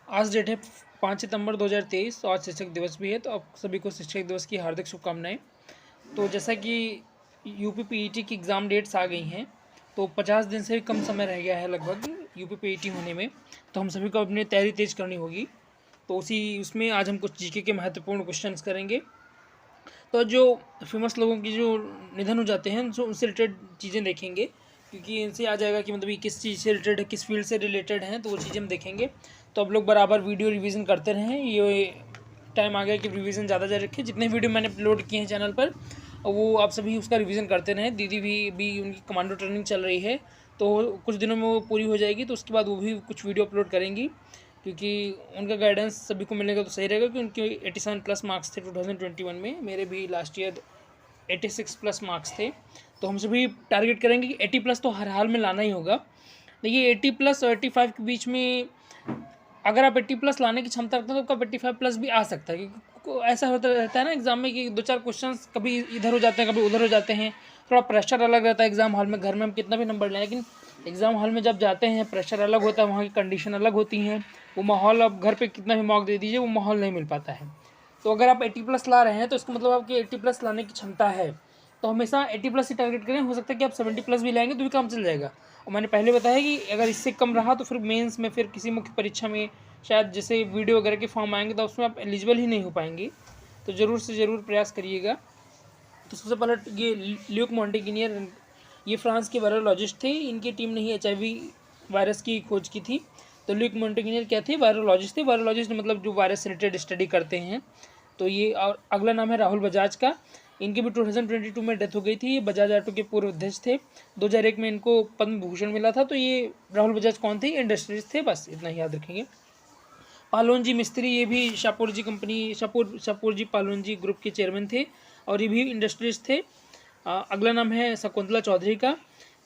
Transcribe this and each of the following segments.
आज डेट है 5 सितंबर 2023। तो आज शिक्षक दिवस भी है, तो आप सभी को शिक्षक दिवस की हार्दिक शुभकामनाएं। तो जैसा कि यूपी पीईटी की एग्ज़ाम डेट्स आ गई हैं, तो 50 दिन से भी कम समय रह गया है लगभग यूपी पीईटी होने में। तो हम सभी को अपनी तैयारी तेज़ करनी होगी। तो उसमें आज हम कुछ जीके के महत्वपूर्ण क्वेश्चंस करेंगे। तो जो फेमस लोगों की जो निधन हो जाते हैं जो उनसे रिलेटेड चीज़ें देखेंगे, क्योंकि इनसे आ जाएगा कि मतलब ये किस चीज़ से रिलेटेड है, किस फील्ड से रिलेटेड हैं, तो वो चीज़ें हम देखेंगे। तो आप लोग बराबर वीडियो रिवीजन करते रहें। ये टाइम आ गया कि रिवीजन ज़्यादा जारी रखें। जितने वीडियो मैंने अपलोड किए हैं चैनल पर, वो आप सभी उसका रिवीजन करते रहें। दीदी भी उनकी कमांडो ट्रेनिंग चल रही है, तो कुछ दिनों में वो पूरी हो जाएगी। तो उसके बाद वो भी कुछ वीडियो अपलोड करेंगी, क्योंकि उनका गाइडेंस सभी को मिलेगा तो सही रहेगा। कि उनके 87 प्लस मार्क्स थे 2021 में, मेरे भी लास्ट ईयर 86 प्लस मार्क्स थे। तो हम सभी टारगेट करेंगे कि 80 प्लस तो हर हाल में लाना ही होगा। देखिए 80 प्लस और 85 के बीच में अगर आप 80 प्लस लाने की क्षमता रखते हैं तो आपका 85 प्लस भी आ सकता है। क्योंकि ऐसा होता रहता है ना एग्जाम में कि 2-4 क्वेश्चंस कभी इधर हो जाते हैं, कभी उधर हो जाते हैं। थोड़ा प्रेशर अलग रहता है एग्जाम हॉल में। घर में हम कितना भी नंबर लें, लेकिन एग्जाम हॉल में जब जाते हैं प्रेशर अलग होता है, वहाँ की कंडीशन अलग होती हैं। वो माहौल आप घर पे कितना भी मॉक दे दीजिए, वो माहौल नहीं मिल पाता है। तो अगर आप 80 प्लस ला रहे हैं तो इसका मतलब आपकी 80 प्लस लाने की क्षमता है। तो हमेशा 80 प्लस ही टारगेट करें। हो सकता है कि आप 70 प्लस भी लाएंगे तो भी काम चल जाएगा। और मैंने पहले बताया कि अगर इससे कम रहा तो फिर मेंस में, फिर किसी मुख्य परीक्षा में शायद जैसे वीडियो वगैरह के फॉर्म आएंगे तो उसमें आप एलिजिबल ही नहीं हो पाएंगे। तो ज़रूर से ज़रूर प्रयास करिएगा। तो सबसे पहले ये ल्यूक मॉन्टेगिनियर, ये फ्रांस के वायरोलॉजिस्ट थे। इनकी टीम ने ही HIV वायरस की खोज की थी। तो ल्यूक मॉन्टेगिनियर क्या थे? वायरोलॉजिस्ट थे। वायरोलॉजिस्ट मतलब जो वायरस से रिलेटेड स्टडी करते हैं। तो ये, और अगला नाम है राहुल बजाज का। इनकी भी 2022 में डेथ हो गई थी। ये बजाज ऑटो के पूर्व अध्यक्ष थे। 2001 में इनको पद्म भूषण मिला था। तो ये राहुल बजाज कौन थे? इंडस्ट्रीज थे। बस इतना ही याद रखेंगे। पालोनजी मिस्त्री, ये भी शापूरजी कंपनी, शापूरजी पालोनजी ग्रुप के चेयरमैन थे और ये भी इंडस्ट्रीज थे। अगला नाम है शकुंतला चौधरी का।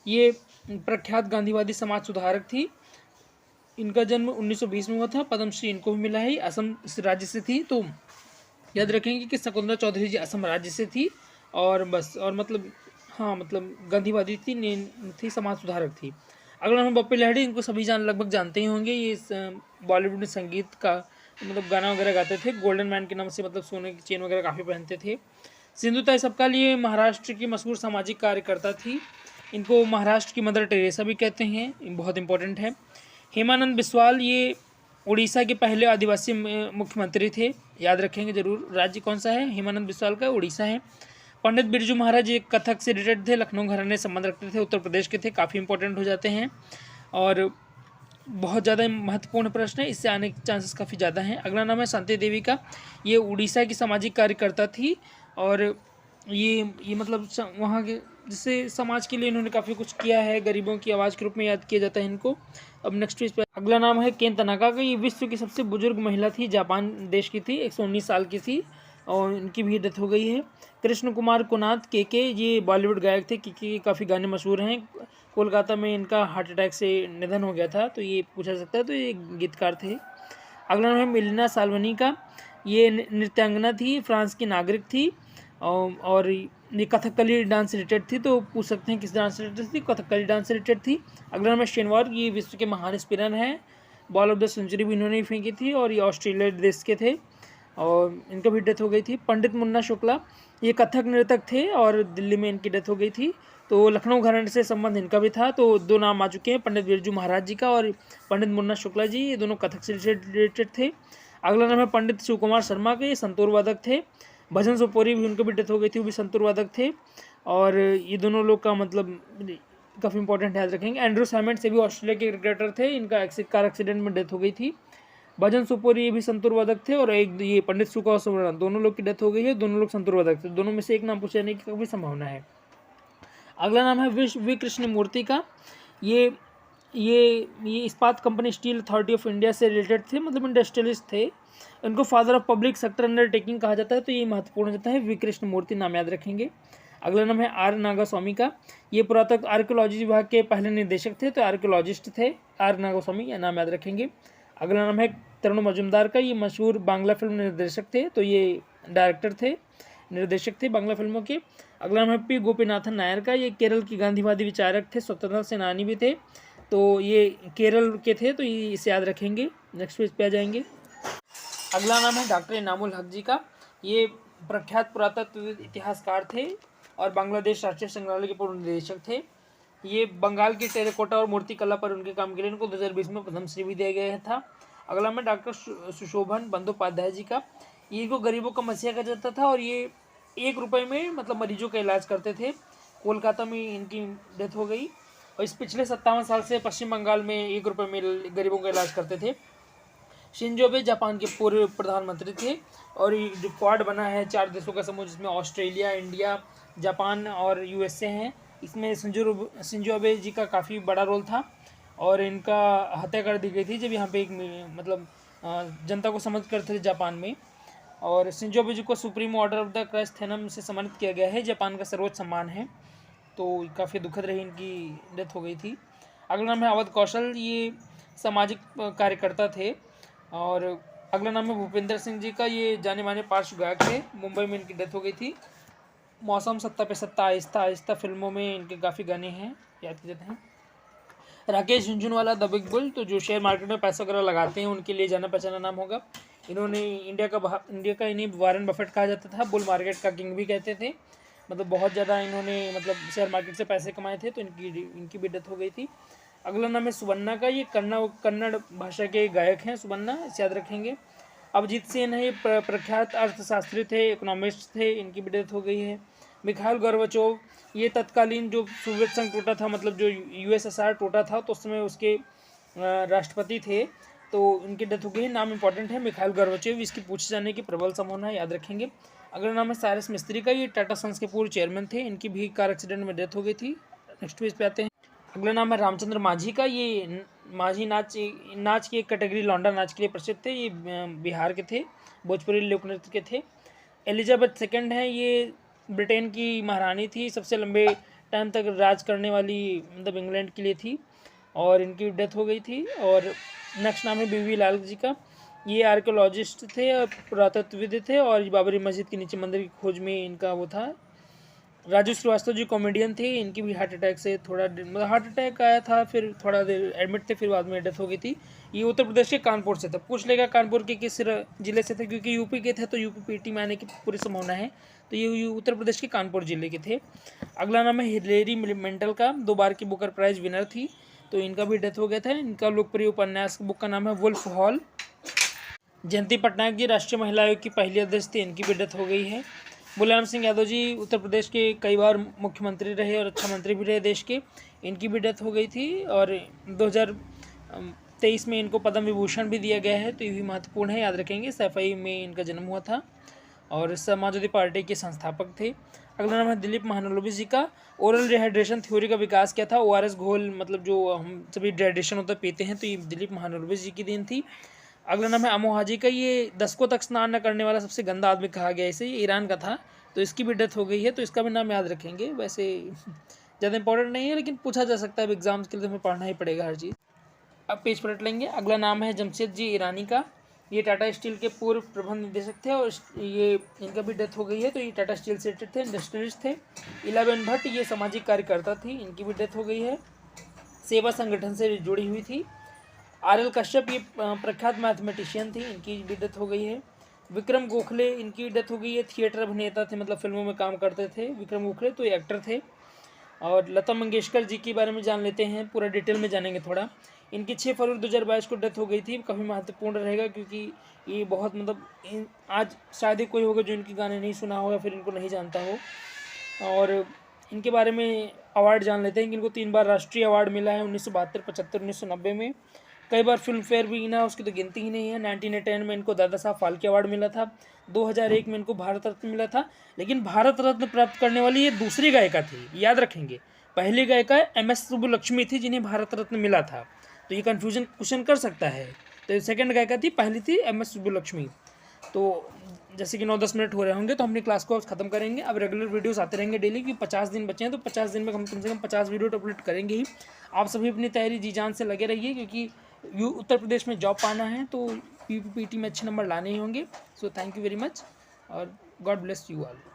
ये प्रख्यात गांधीवादी समाज सुधारक थी। इनका जन्म 1920 में हुआ था। पद्मश्री इनको भी मिला है। असम राज्य से थी। तो याद रखेंगे कि शकुंतला चौधरी जी असम राज्य से थी। और बस, और मतलब हाँ, मतलब गांधीवादी थी, समाज सुधारक थी। अगला नाम बप्पी लहड़ी। इनको सभी लगभग जानते ही होंगे। ये बॉलीवुड में संगीत का मतलब गाना वगैरह गाते थे। गोल्डन मैन के नाम से, मतलब सोने की चेन वगैरह काफ़ी पहनते थे। सिंधुताई सपकाल, ये महाराष्ट्र की मशहूर सामाजिक कार्यकर्ता थी। इनको महाराष्ट्र की मदर टेरेसा भी कहते हैं, बहुत इंपॉर्टेंट है। हेमानंद बिस्वाल, ये उड़ीसा के पहले आदिवासी मुख्यमंत्री थे। याद रखेंगे जरूर। राज्य कौन सा है? हेमानंद बिस्वाल का उड़ीसा है। पंडित बिरजू महाराज, ये कथक से रिलेटेड थे, लखनऊ घराने से संबंध रखते थे, उत्तर प्रदेश के थे। काफ़ी इंपॉर्टेंट हो जाते हैं और बहुत ज़्यादा महत्वपूर्ण प्रश्न है, इससे आने के चांसेस काफ़ी ज़्यादा हैं। अगला नाम है शांति देवी का। ये उड़ीसा की सामाजिक कार्यकर्ता थी और ये मतलब वहाँ के जिससे समाज के लिए इन्होंने काफ़ी कुछ किया है। गरीबों की आवाज़ के रूप में याद किया जाता है इनको। अब नेक्स्ट पेज पर अगला नाम है केन तनाका का। ये विश्व की सबसे बुजुर्ग महिला थी, जापान देश की थी, 119 साल की थी और इनकी भी डेथ हो गई है। कृष्ण कुमार कुनाथ के ये बॉलीवुड गायक थे। के काफ़ी गाने मशहूर हैं। कोलकाता में इनका हार्ट अटैक से निधन हो गया था, तो ये पूछा सकता है। तो ये गीतकार थे। अगला नाम है मिलिना साल्वनी का। ये नृत्यांगना थी, फ्रांस की नागरिक थी और ये कथकली डांस से रिलेटेड थी। तो पूछ सकते हैं किस डांस से रिलेटेड थी? कथकली डांस से रिलेटेड थी। अगला नाम है शेनवार, ये विश्व के महान स्पिनर हैं। बॉल ऑफ द सेंचुरी भी इन्होंने ही फेंकी थी और ये ऑस्ट्रेलिया देश के थे और इनका भी डेथ हो गई थी। पंडित मुन्ना शुक्ला, ये कथक नृतक थे और दिल्ली में इनकी डेथ हो गई थी। तो लखनऊ घराने से संबंध इनका भी था। तो दो नाम आ चुके हैं, पंडित बिरजू महाराज जी का और पंडित मुन्ना शुक्ला जी। ये दोनों कथक से रिलेटेड थे। अगला नाम है पंडित शिव कुमार शर्मा के। ये संतूर वादक थे। भजन सोपोरी भी उनकी भी डेथ हो गई थी, वो भी संतूर वादक थे। और ये दोनों लोग का मतलब काफ़ी इंपॉर्टेंट याद रखेंगे। एंड्रू सैमेंट से भी ऑस्ट्रेलिया के क्रिकेटर थे, इनका कार एक्सीडेंट में डेथ हो गई थी। भजन सोपोरी ये भी संतूर वादक थे और एक ये पंडित सुका और दोनों लोग की डेथ हो गई है। दोनों लोग संतूर वादक थे। दोनों में से एक नाम पूछे जाने की काफ़ी संभावना है। अगला नाम है वी कृष्ण मूर्ति का। ये इस्पात company steel authority of India से रिलेटेड थे, मतलब इंडस्ट्रियलिस्ट थे। इनको father of public sector undertaking कहा जाता है। तो ये महत्वपूर्ण हो जाता है। वी कृष्ण मूर्ति नाम याद रखेंगे। अगला नाम है आर नागास्वामी का। ये पुरातत्व आर्कियोलॉजी विभाग के पहले निदेशक थे, तो आर्कियोलॉजिस्ट थे। आर नागास्वामी, यह नाम याद रखेंगे। अगला नाम है तरुण मजुमदार का। ये मशहूर बांग्ला फिल्म निर्देशक थे, तो ये डायरेक्टर थे, निर्देशक थे बांग्ला फिल्मों के। अगला नाम है पी गोपीनाथन नायर का। ये केरल की गांधीवादी विचारक थे, स्वतंत्रता सेनानी भी थे। तो ये केरल के थे, तो ये इसे याद रखेंगे। नेक्स्ट पेज पे आ जाएंगे। अगला नाम है डॉक्टर इनामुल हक जी का। ये प्रख्यात पुरातत्व इतिहासकार थे और बांग्लादेश राष्ट्रीय संग्रहालय के पूर्व निदेशक थे। ये बंगाल की टेराकोटा और मूर्ति कला पर उनके काम के लिए इनको 2020 में पद्मश्री भी दिया गया था। अगला में डॉक्टर सुशोभन बंदोपाध्याय जी का। ये को गरीबों का मसीहा कहा जाता था और ये 1 रुपये में मतलब मरीजों का इलाज करते थे। कोलकाता में इनकी डेथ हो गई और इस पिछले 57 साल से पश्चिम बंगाल में 1 रुपये में गरीबों का इलाज करते थे। शिंजो आबे जापान के पूर्व प्रधानमंत्री थे और ये जो क्वाड बना है 4 देशों का समूह जिसमें ऑस्ट्रेलिया, इंडिया, जापान और यूएसए हैं, इसमें शिंजो आबे जी का काफ़ी बड़ा रोल था और इनका हत्या कर दी गई थी जब यहाँ पे एक मतलब जनता को समझ कर थे जापान में। और शिंजो आबे जी को सुप्रीम ऑर्डर ऑफ द क्राइस्थेनम से सम्मानित किया गया है, जापान का सर्वोच्च सम्मान है। तो काफ़ी दुखद रही इनकी डेथ हो गई थी। अगला नाम है अवध कौशल। ये सामाजिक कार्यकर्ता थे। और अगला नाम है भूपेंद्र सिंह जी का। ये जाने माने पार्श्व गायक थे। मुंबई में इनकी डेथ हो गई थी। मौसम, सत्ता पे सत्ता, आहिस्ता आहिस्ता फिल्मों में इनके काफ़ी गाने हैं, याद किए जाते हैं। Rakesh Jhunjhunwala the big bull, तो जो शेयर मार्केट में पैसा वगैरह लगाते हैं उनके लिए जाना पहचाना नाम होगा। इन्होंने इंडिया का इन्हीं वारेन बफेट कहा जाता था, बुल मार्केट का किंग भी कहते थे। मतलब बहुत ज़्यादा इन्होंने मतलब शेयर मार्केट से पैसे कमाए थे, तो इनकी भी डेथ हो गई थी। अगला नाम है सुबन्ना का। ये कन्नड़ भाषा के गायक हैं सुबन्ना, इसे याद रखेंगे। अभिजीत सेन है, प्रख्यात अर्थशास्त्री थे, इकोनॉमिस्ट थे, इनकी भी डेथ हो गई है। मिखाइल गोर्बाचोव, ये तत्कालीन जो सोवियत संघ टूटा था, मतलब जो यूएसएसआर टूटा था, तो उस समय उसके राष्ट्रपति थे, तो इनकी डेथ हो गई है। नाम इंपॉर्टेंट है मिखाइल गोर्बाचोव, इसकी पूछे जाने की प्रबल संभावना है, याद रखेंगे। अगला नाम है साइरस मिस्त्री का। ये टाटा सन्स के पूर्व चेयरमैन थे, इनकी भी कार एक्सीडेंट में डेथ हो गई थी। नेक्स्ट पेज पे आते हैं। अगला नाम है रामचंद्र माझी का। ये माझी नाच की एक कैटेगरी लौंडा नाच के लिए प्रसिद्ध थे। ये बिहार के थे, भोजपुरी लोक नृत्य के थे। एलिजाबेथ सेकंड है, ये ब्रिटेन की महारानी थी, सबसे लंबे टाइम तक राज करने वाली, मतलब इंग्लैंड के लिए थी, और इनकी डेथ हो गई थी। और नेक्स्ट नाम है बीवी लाल जी का। ये आर्कियोलॉजिस्ट थे और पुरातत्वविद थे और बाबरी मस्जिद के नीचे मंदिर की खोज में इनका वो था। राजू श्रीवास्तव जी कॉमेडियन थे, इनकी भी हार्ट अटैक से थोड़ा मतलब हार्ट अटैक आया था, फिर थोड़ा देर एडमिट थे, फिर बाद में डेथ हो गई थी। ये उत्तर प्रदेश के कानपुर से था। पूछ लेगा कानपुर के किस जिले से थे, क्योंकि यूपी के थे तो यूपी पीटी में आने की पूरी संभावना है, तो ये उत्तर प्रदेश के कानपुर जिले के थे। अगला नाम है हिलेरी मेंटल का। 2 बार की बुकर प्राइज विनर थी, तो इनका भी डेथ हो गया था। इनका लोकप्रिय उपन्यास बुक का नाम है वुल्फ हॉल। जयंती पटनायक जी राष्ट्रीय महिला आयोग की पहली अध्यक्ष थी, इनकी भी डेथ हो गई है। मुलायम सिंह यादव जी उत्तर प्रदेश के कई बार मुख्यमंत्री रहे और अच्छा मंत्री भी रहे देश के, इनकी भी डेथ हो गई थी। और 2023 में इनको पद्म विभूषण भी दिया गया है, तो ये भी महत्वपूर्ण है, याद रखेंगे। सफाई में इनका जन्म हुआ था और समाजवादी पार्टी के संस्थापक थे। अगला नाम है दिलीप महानलोबी जी का। ओरल रिहाइड्रेशन थ्योरी का विकास किया था। ORS घोल, मतलब जो हम सभी डिहाइड्रेशन होता पीते हैं, तो ये दिलीप महानलोबी जी की देन थी। अगला नाम है अमोहा जी का। ये दशकों तक स्नान न करने वाला सबसे गंदा आदमी कहा गया इसे, ये ईरान का था, तो इसकी भी डेथ हो गई है, तो इसका भी नाम याद रखेंगे। वैसे ज़्यादा इंपॉर्टेंट नहीं है, लेकिन पूछा जा सकता है, अब एग्जाम्स के लिए तो हमें पढ़ना ही पड़ेगा हर चीज़। अब पेज पलट लेंगे। अगला नाम है जमशेद जी ईरानी का। ये टाटा स्टील के पूर्व प्रबंध निदेशक थे और ये इनका भी डेथ हो गई है, तो ये टाटा स्टील से रिलेटेड थे, इंडस्ट्रियलिस्ट थे। इलाबेन भट्ट, ये सामाजिक कार्यकर्ता थी, इनकी भी डेथ हो गई है, सेवा संगठन से जुड़ी हुई थी। RL कश्यप, ये प्रख्यात मैथमेटिशियन थी, इनकी भी डेथ हो गई है। विक्रम गोखले, इनकी डेथ हो गई है, थिएटर अभिनेता थे, मतलब फिल्मों में काम करते थे विक्रम गोखले, तो ये एक्टर थे। और लता मंगेशकर जी के बारे में जान लेते हैं, पूरा डिटेल में जानेंगे थोड़ा। इनकी 6 फरवरी 2022 को डेथ हो गई थी। काफ़ी महत्वपूर्ण रहेगा क्योंकि ये बहुत मतलब आज शायद ही कोई होगा जो इनके गाने नहीं सुना हो या फिर इनको नहीं जानता हो। और इनके बारे में अवार्ड जान लेते हैं कि इनको 3 बार राष्ट्रीय अवार्ड मिला है, 1972, 75, 1990 में। कई बार फिल्म फेयर भी ना, उसकी तो गिनती ही नहीं है। 1910 में इनको दादा साहब फाल्के अवार्ड मिला था। 2001 में इनको भारत रत्न मिला था, लेकिन भारत रत्न प्राप्त करने वाली ये दूसरी गायिका थी, याद रखेंगे। पहली गायिका MS सुब्बुलक्ष्मी थी जिन्हें भारत रत्न मिला था, तो ये कन्फ्यूजन क्वेश्चन कर सकता है। तो सेकंड गायिका थी, पहली थी MS सुब्बुलक्ष्मी। तो जैसे कि 9-10 मिनट हो रहे होंगे, तो हम अपनी क्लास को ख़त्म करेंगे। अब रेगुलर वीडियोस आते रहेंगे डेली, क्योंकि 50 दिन बचे हैं, तो 50 दिन में हम कम से कम 50 वीडियो अपलोड करेंगे ही। आप सभी अपनी तैयारी जी जान से लगे रहिए, क्योंकि उत्तर प्रदेश में जॉब पाना है, तो UP PT में अच्छे नंबर लाने ही होंगे। So thank you very much और गॉड ब्लेस यू ऑल।